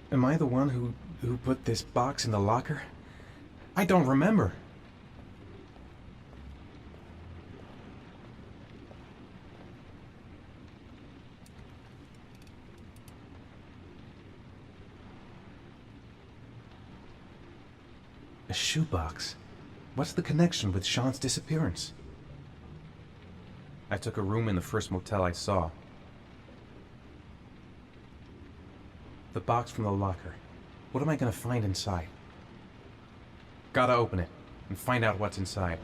Am I the one who put this box in the locker? I don't remember. A shoebox. What's the connection with Sean's disappearance? I took a room in the first motel I saw. The box from the locker. What am I gonna find inside? Gotta open it and find out what's inside.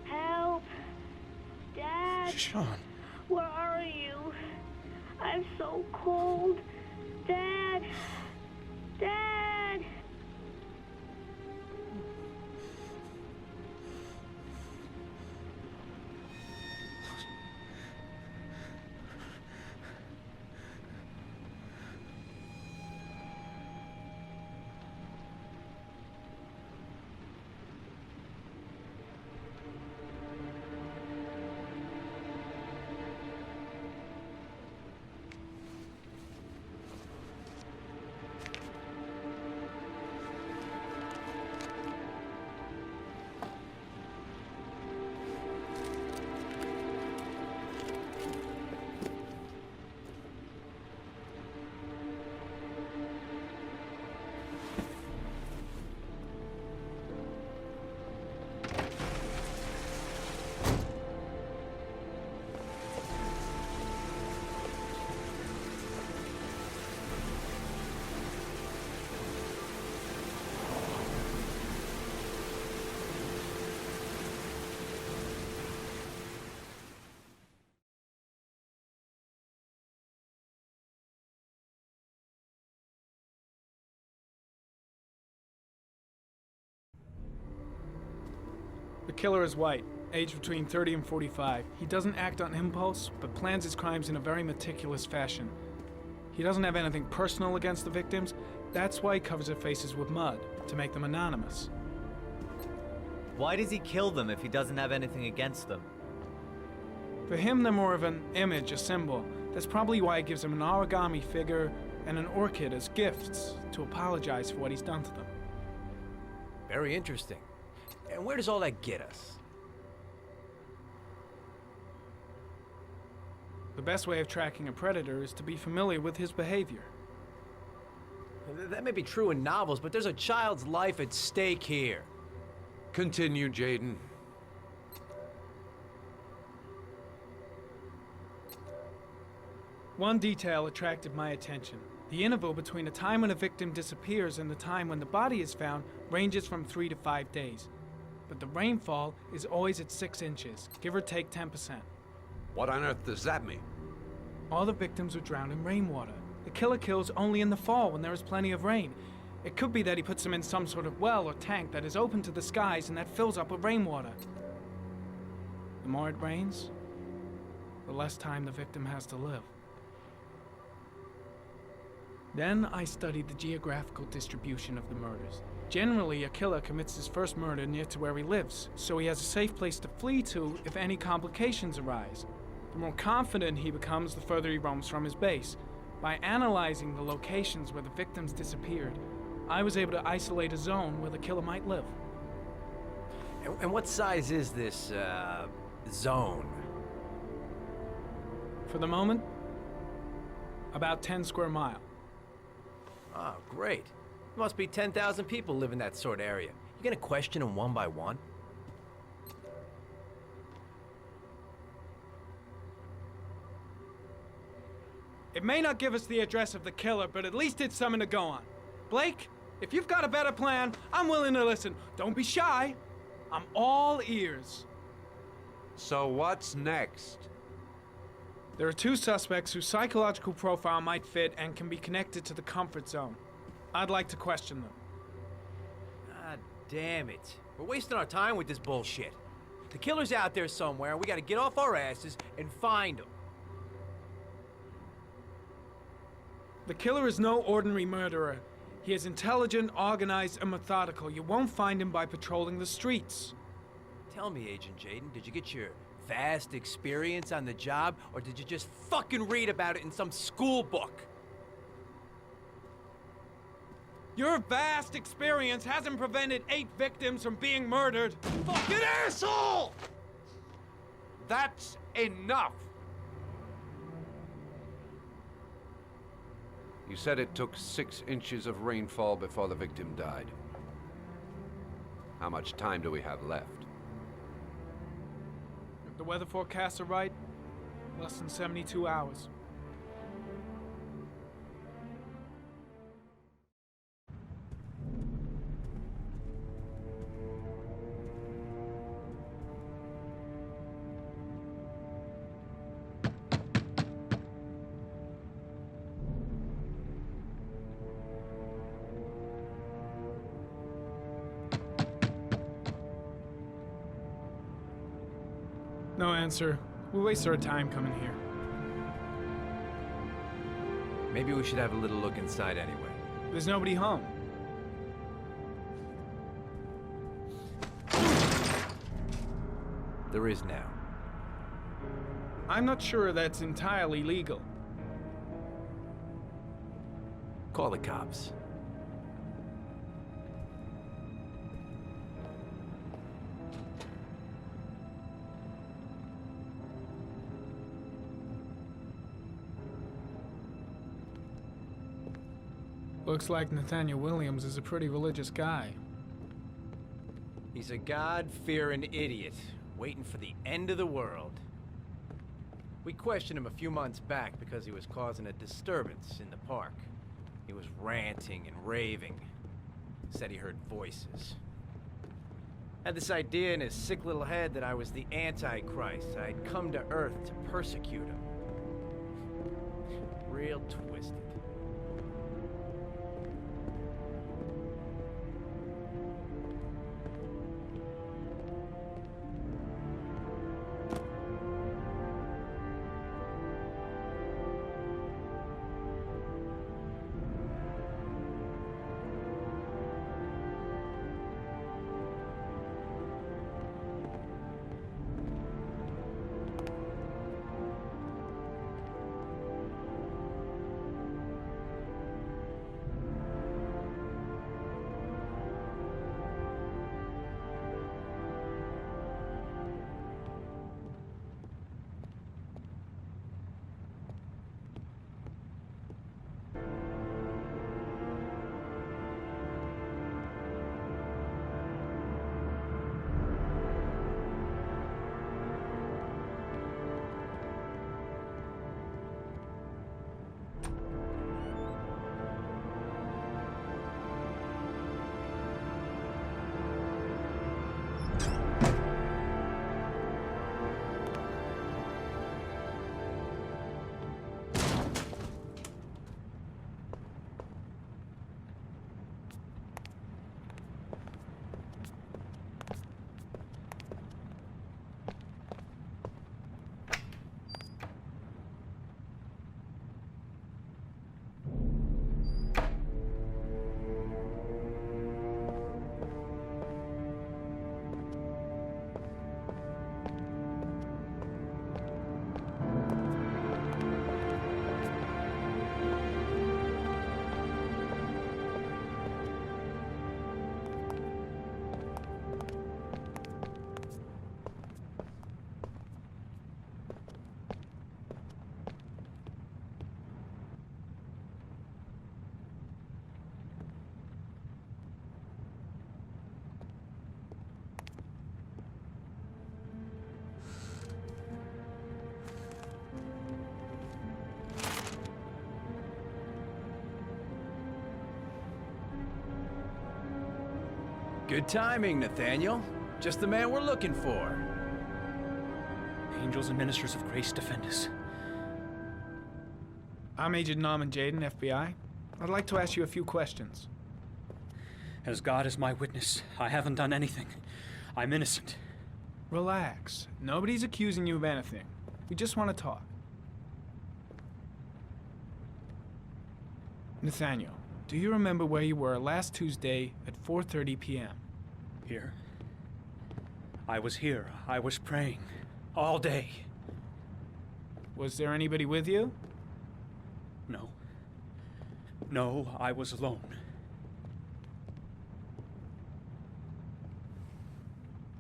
Help! Dad! Sean. Where are you? I'm so cold. Dad! Dad! The killer is white, aged between 30 and 45. He doesn't act on impulse, but plans his crimes in a very meticulous fashion. He doesn't have anything personal against the victims. That's why he covers their faces with mud, to make them anonymous. Why does he kill them if he doesn't have anything against them? For him, they're more of an image, a symbol. That's probably why he gives them an origami figure and an orchid as gifts to apologize for what he's done to them. Very interesting. And where does all that get us? The best way of tracking a predator is to be familiar with his behavior. That may be true in novels, but there's a child's life at stake here. Continue, Jaden. One detail attracted my attention. The interval between the time when a victim disappears and the time when the body is found ranges from 3 to 5 days. But the rainfall is always at 6 inches, give or take 10%. What on earth does that mean? All the victims were drowned in rainwater. The killer kills only in the fall when there is plenty of rain. It could be that he puts them in some sort of well or tank that is open to the skies and that fills up with rainwater. The more it rains, the less time the victim has to live. Then I studied the geographical distribution of the murders. Generally, a killer commits his first murder near to where he lives, so he has a safe place to flee to if any complications arise. The more confident he becomes, the further he roams from his base. By analyzing the locations where the victims disappeared, I was able to isolate a zone where the killer might live. And what size is this, zone? For the moment, about 10 square mile. Oh, great. Must be 10,000 people live in that sort of area. You gonna question them one by one? It may not give us the address of the killer, but at least it's something to go on. Blake, if you've got a better plan, I'm willing to listen. Don't be shy. I'm all ears. So what's next? There are 2 suspects whose psychological profile might fit and can be connected to the comfort zone. I'd like to question them. God damn it. We're wasting our time with this bullshit. The killer's out there somewhere, and we gotta get off our asses and find him. The killer is no ordinary murderer. He is intelligent, organized, and methodical. You won't find him by patrolling the streets. Tell me, Agent Jayden, did you get your vast experience on the job, or did you just fucking read about it in some school book? Your vast experience hasn't prevented 8 victims from being murdered. Fucking asshole! That's enough! You said it took 6 inches of rainfall before the victim died. How much time do we have left? If the weather forecasts are right, less than 72 hours. No answer. We waste our time coming here. Maybe we should have a little look inside anyway. There's nobody home. There is now. I'm not sure that's entirely legal. Call the cops. Looks like Nathaniel Williams is a pretty religious guy. He's a God-fearing idiot, waiting for the end of the world. We questioned him a few months back because he was causing a disturbance in the park. He was ranting and raving. Said he heard voices. Had this idea in his sick little head that I was the Antichrist. I'd come to Earth to persecute him. Real twisted. Good timing, Nathaniel. Just the man we're looking for. Angels and ministers of grace defend us. I'm Agent Norman Jaden, FBI. I'd like to ask you a few questions. As God is my witness, I haven't done anything. I'm innocent. Relax. Nobody's accusing you of anything. We just want to talk. Nathaniel, do you remember where you were last Tuesday at 4:30 p.m.? Here. I was here. I was praying. All day. Was there anybody with you? No. No, I was alone.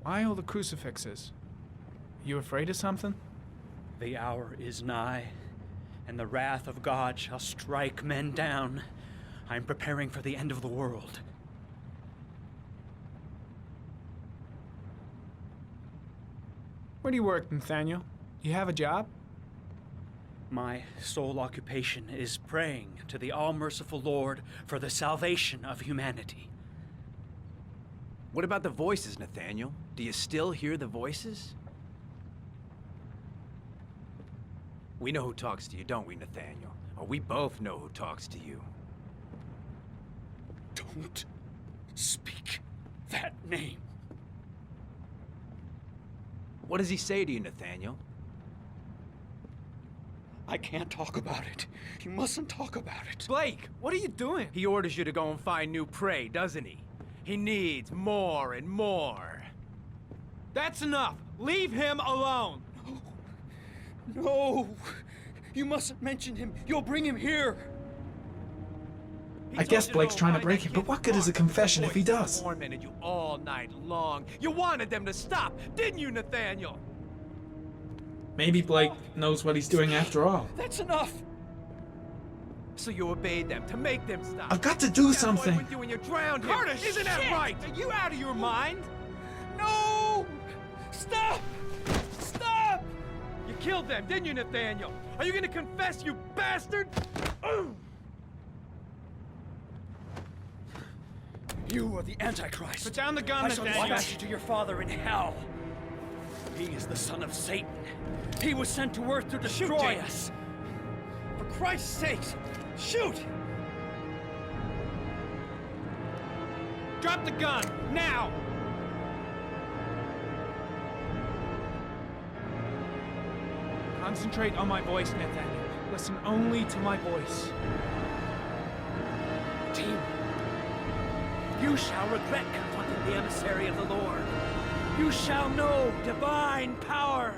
Why all the crucifixes? You afraid of something? The hour is nigh, and the wrath of God shall strike men down. I'm preparing for the end of the world. Where do you work, Nathaniel? You have a job? My sole occupation is praying to the all-merciful Lord for the salvation of humanity. What about the voices, Nathaniel? Do you still hear the voices? We know who talks to you, don't we, Nathaniel? Or we both know who talks to you. Don't speak that name. What does he say to you, Nathaniel? I can't talk about it. You mustn't talk about it. Blake, what are you doing? He orders you to go and find new prey, doesn't he? He needs more and more. That's enough. Leave him alone. No! You mustn't mention him. You'll bring him here. I guess Blake's trying to break him, but what good is a confession if he does? Tormented you all night long. You wanted them to stop, didn't you, Nathaniel? Maybe Blake knows what he's doing after all. That's enough. So you obeyed them to make them stop. I've got to do That boy something. with you and you drowned him. Carter, Isn't that shit! right? Are you out of your mind? No! Stop! Stop! You killed them, didn't you, Nathaniel? Are you gonna confess, you bastard? You are the Antichrist. Put down the gun, I shall Nathaniel. dispatch you to your father in hell. He is the son of Satan. He was sent to earth to destroy us. For Christ's sake, shoot! Drop the gun, now! Concentrate on my voice, Nathaniel. Listen only to my voice. Team, you shall regret confronting the emissary of the Lord. You shall know divine power.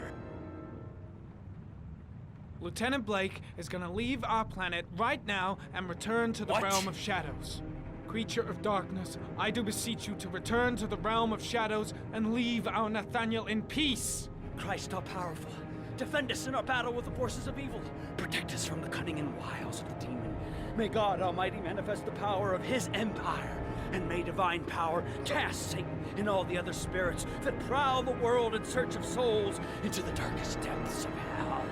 Lieutenant Blake is gonna leave our planet right now and return to the What? realm of shadows. Creature of darkness, I do beseech you to return to the realm of shadows and leave our Nathaniel in peace. Christ all powerful, defend us in our battle with the forces of evil. Protect us from the cunning and wiles of the demon. May God Almighty manifest the power of his empire, and may divine power cast Satan and all the other spirits that prowl the world in search of souls into the darkest depths of hell.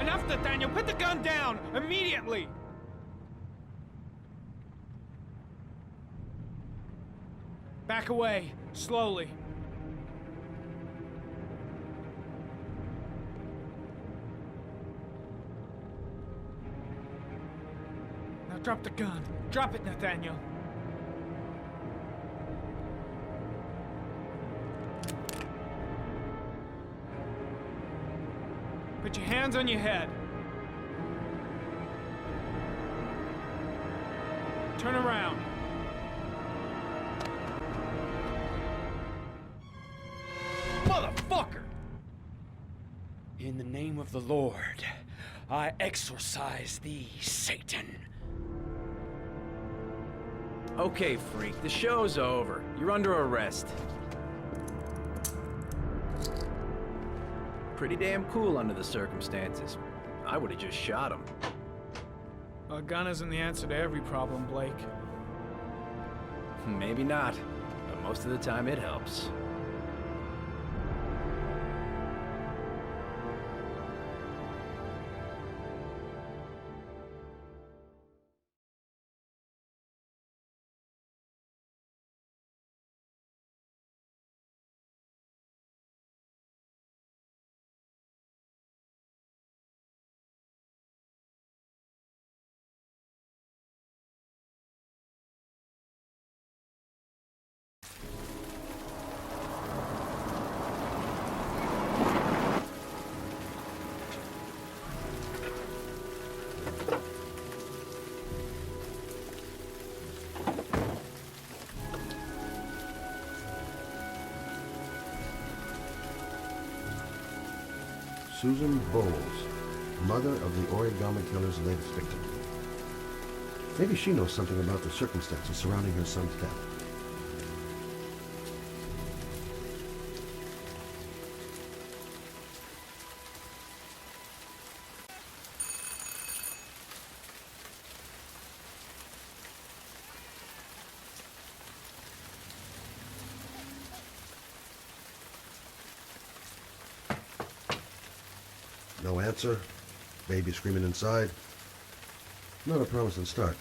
Enough, Nathaniel! Put the gun down! Immediately! Back away, slowly. Now drop the gun. Drop it, Nathaniel. Put your hands on your head. Turn around. Motherfucker! In the name of the Lord, I exorcise thee, Satan. Okay, freak, the show's over. You're under arrest. Pretty damn cool under the circumstances. I would have just shot him. A gun isn't the answer to every problem, Blake. Maybe not, but most of the time it helps. Susan Bowles, mother of the origami killer's latest victim. Maybe she knows something about the circumstances surrounding her son's death. No answer. Baby screaming inside. Not a promising start.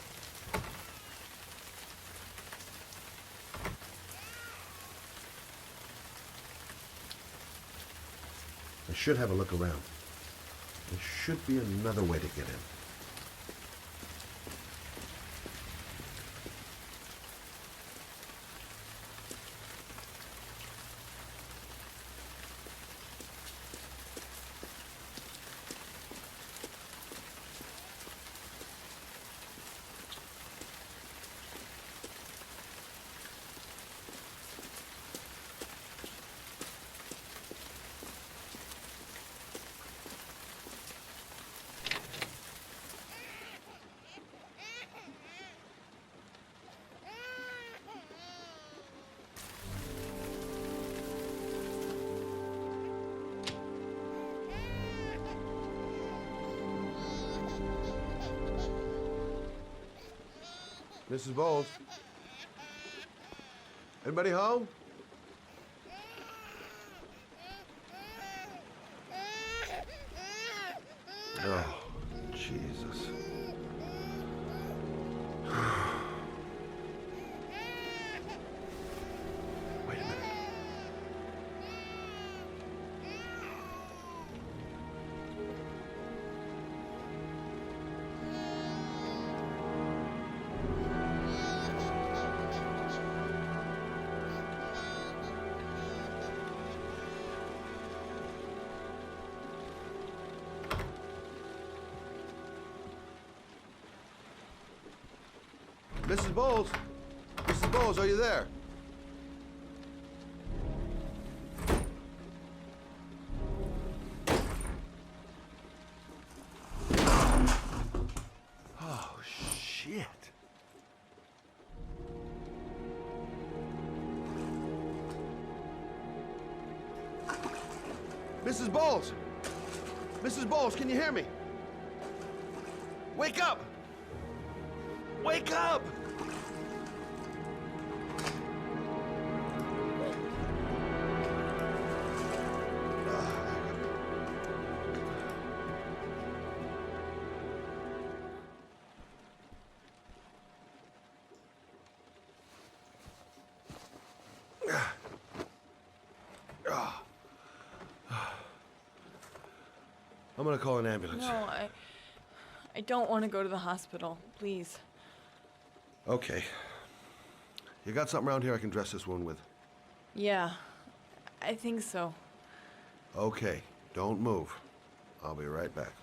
I should have a look around. There should be another way to get in. Mrs. Bowles? Anybody home? Oh, Jesus. Wait a minute. Mrs. Bowles? Mrs. Bowles, are you there? Oh, shit. Mrs. Bowles! Mrs. Bowles, can you hear me? Wake up! Wake up! I'm gonna call an ambulance. No, I don't want to go to the hospital. Please. Okay. You got something around here I can dress this wound with? Yeah, I think so. Okay, don't move. I'll be right back.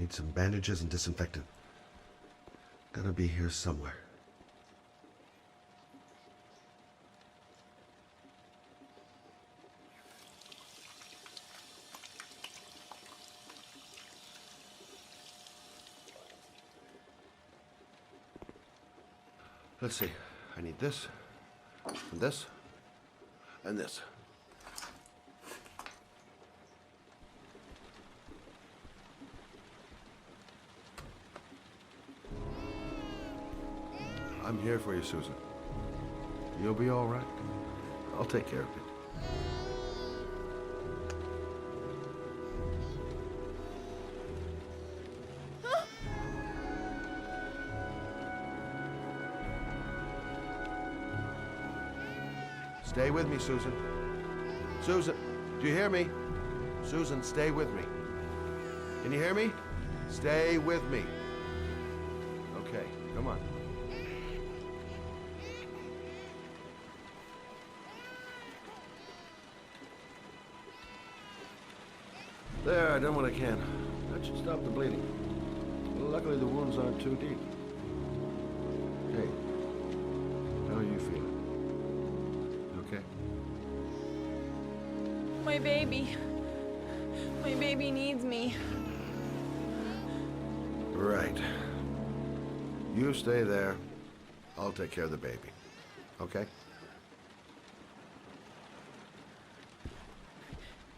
Need some bandages and disinfectant. Gotta be here somewhere. Let's see. I need this, and this, and this. I'm here for you, Susan. You'll be all right. I'll take care of it. Stay with me, Susan. Susan, do you hear me? Susan, stay with me. Can you hear me? Stay with me. Okay, come on. There, I done what I can. That should stop the bleeding. Well, luckily the wounds aren't too deep. Okay, how are you feeling? my baby. My baby needs me. Right. You stay there. I'll take care of the baby. Okay?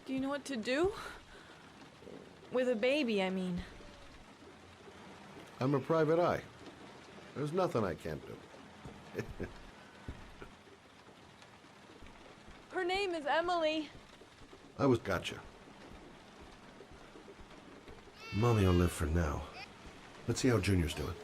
Do you know what to do? With a baby, I mean. I'm a private eye. There's nothing I can't do. Her name is Emily. I was gotcha. Mommy will live for now. Let's see how Junior's doing.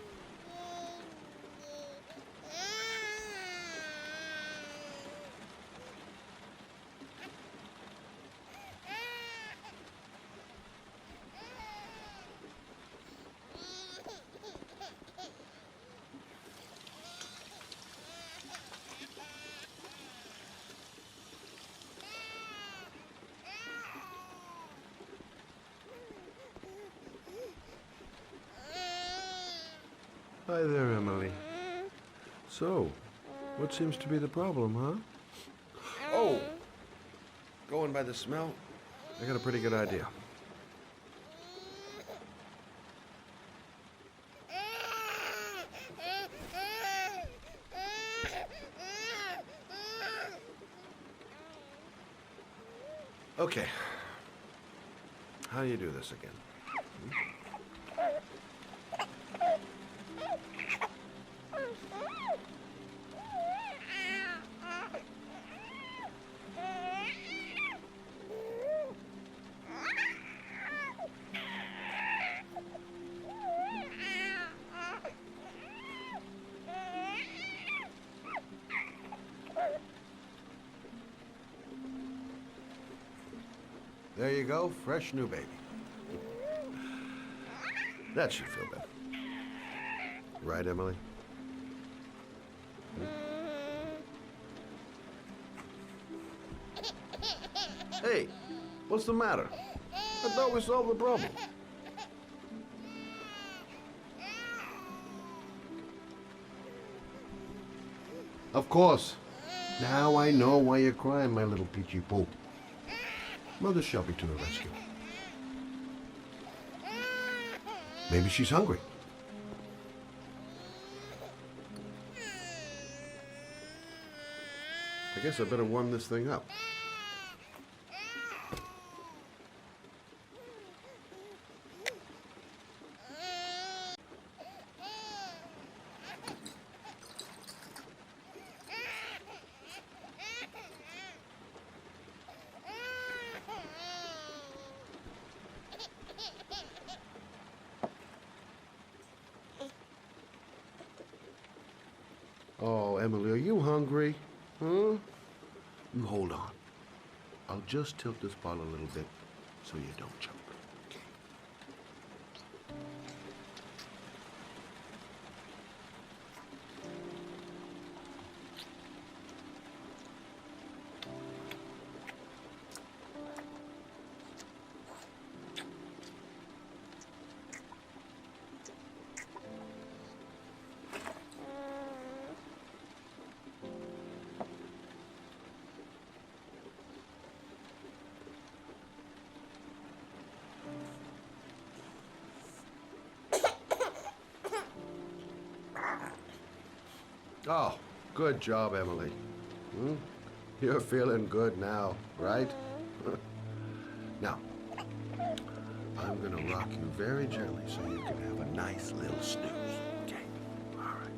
Hi there, Emily. So, what seems to be the problem, huh? Oh! Going by the smell, I got a pretty good idea. Okay. How do you do this again? There you go, fresh new baby. That should feel better. Right, Emily? Hey, what's the matter? I thought we solved the problem. Of course. Now I know why you're crying, my little peachy poo. Mother Shelby to the rescue. Maybe she's hungry. I guess I better warm this thing up. Oh, Emily, are you hungry? Huh? You hold on. I'll just tilt this bottle a little bit so you don't choke. Okay. Oh, good job, Emily. Hmm? You're feeling good now, right? Now, I'm gonna rock you very gently so you can have a nice little snooze. Okay? All right.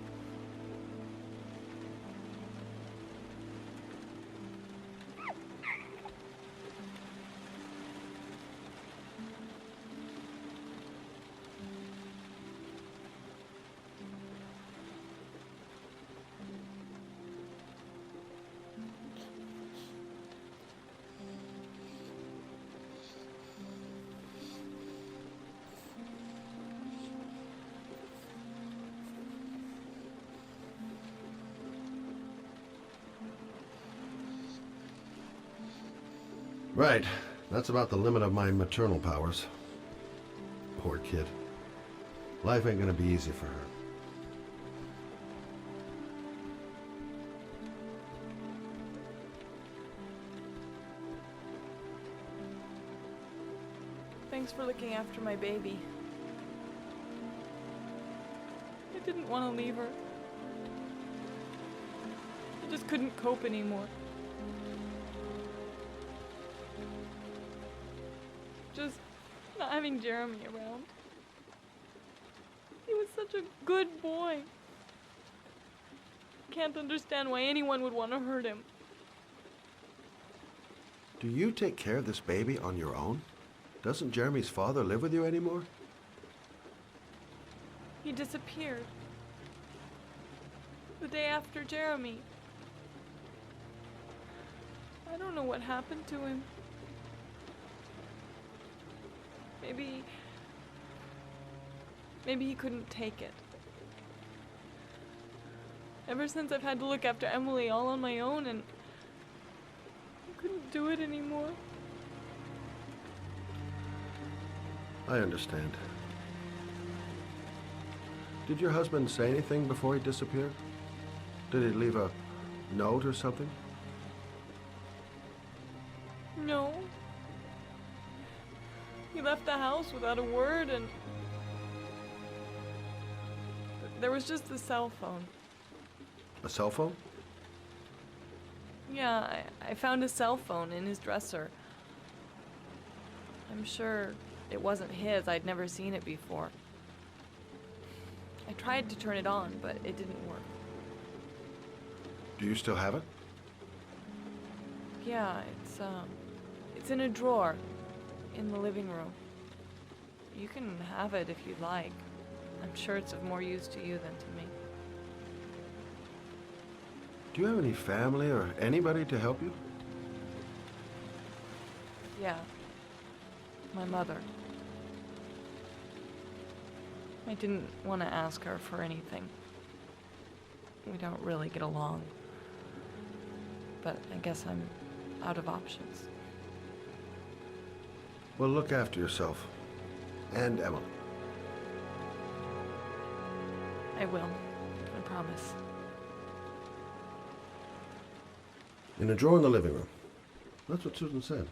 Right. That's about the limit of my maternal powers. Poor kid. Life ain't gonna be easy for her. Thanks for looking after my baby. I didn't want to leave her. I just couldn't cope anymore. Just not having Jeremy around. He was such a good boy. Can't understand why anyone would want to hurt him. Do you take care of this baby on your own? Doesn't Jeremy's father live with you anymore? He disappeared. The day after Jeremy. I don't know what happened to him. Maybe he couldn't take it. Ever since I've had to look after Emily all on my own, and I couldn't do it anymore. I understand. Did your husband say anything before he disappeared? Did he leave a note or something? No. He left the house without a word, and there was just the cell phone. A cell phone? Yeah, I found a cell phone in his dresser. I'm sure it wasn't his. I'd never seen it before. I tried to turn it on, but it didn't work. Do you still have it? Yeah, it's in a drawer in the living room. You can have it if you'd like. I'm sure it's of more use to you than to me. Do you have any family or anybody to help you? Yeah. My mother. I didn't want to ask her for anything. We don't really get along. But I guess I'm out of options. Well, look after yourself. And Emily. I will. I promise. In a drawer in the living room. That's what Susan said.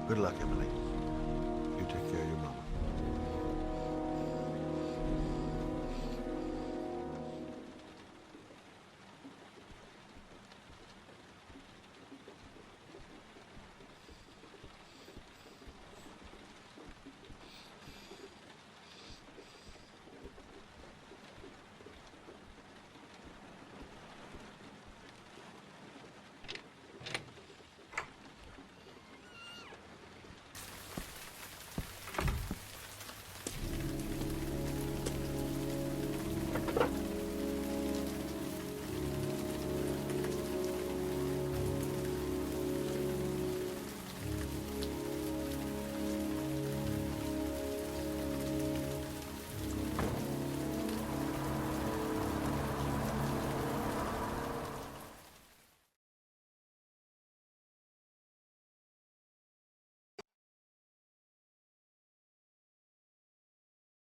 Good luck, Emily. You take care of your mama.